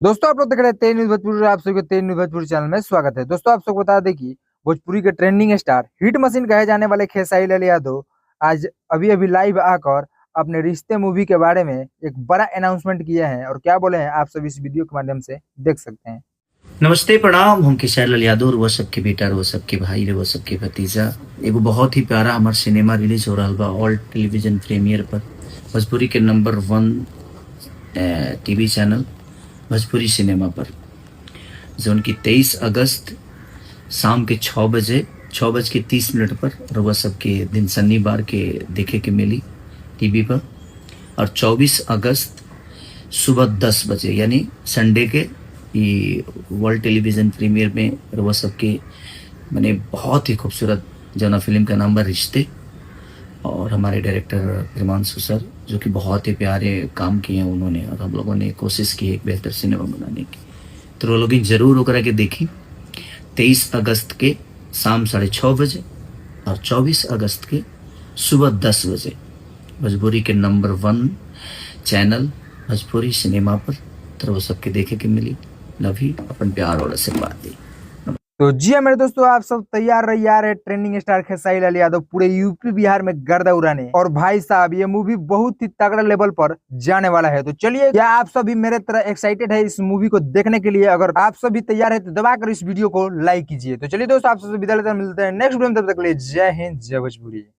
दोस्तों आप लोग देख रहे हैं तेज न्यूज भोजपुरी। आप सभी को तेज न्यूज भोजपुरी चैनल में स्वागत है। दोस्तों आप सबको बता दें कि भोजपुरी के ट्रेंडिंग स्टार हिट मशीन कहे जाने वाले खेसारी लाल यादव आज अभी अभी लाइव आकर अपने रिश्ते मूवी के बारे में एक बड़ा अनाउंसमेंट किया है और क्या बोले हैं आप सब इस वीडियो के माध्यम से देख सकते हैं। नमस्ते प्रणाम। हम खेसारी लाल यादव वो सबके बेटा वो सबके भाई वो सबके भतीजा। एगो बहुत ही प्यारा हमार सिनेमा रिलीज हो रहा बा ऑल टेलीविजन प्रीमियर पर भोजपुरी के number 1 TV channel Bhojpuri cinema पर, जो उनकी 23 अगस्त शाम के 6:30 पर रउआ सबके दिन शनिवार के देखे के मिली टीवी पर, और 24 अगस्त सुबह 10 बजे यानी संडे के ये वर्ल्ड टेलीविजन प्रीमियर में रउआ सबके मैंने बहुत ही खूबसूरत जना फिल्म का नाम है रिश्ते, और हमारे डायरेक्टर हिमांशु सर जो कि बहुत ही प्यारे काम किए हैं उन्होंने, और हम लोगों ने कोशिश की एक बेहतर सिनेमा बनाने की। तो वो लोग जरूर होकर के देखी 23 अगस्त के शाम 6:30 बजे और 24 अगस्त के सुबह 10 बजे भोजपुरी के नंबर 1 चैनल भोजपुरी सिनेमा पर। तो वो सबके देखे के मिली। लव यू, अपन प्यार और आशीर्वाद दी। तो जी हाँ मेरे दोस्तों, आप सब तैयार रहिए यार है ट्रेंडिंग स्टार खेसारी लाल यादव पूरे यूपी बिहार में गर्दा उड़ाने। और भाई साहब ये मूवी बहुत ही तगड़ा लेवल पर जाने वाला है। तो चलिए, क्या आप सभी मेरे तरह एक्साइटेड है इस मूवी को देखने के लिए? अगर आप सभी तैयार है तो दबाकर इस वीडियो को लाइक कीजिए। तो चलिए दोस्तों, आप सबसे विदा लेते हैं, मिलते हैं नेक्स्ट वीडियो में। तब तक के लिए जय हिंद, जय भोजपुरी।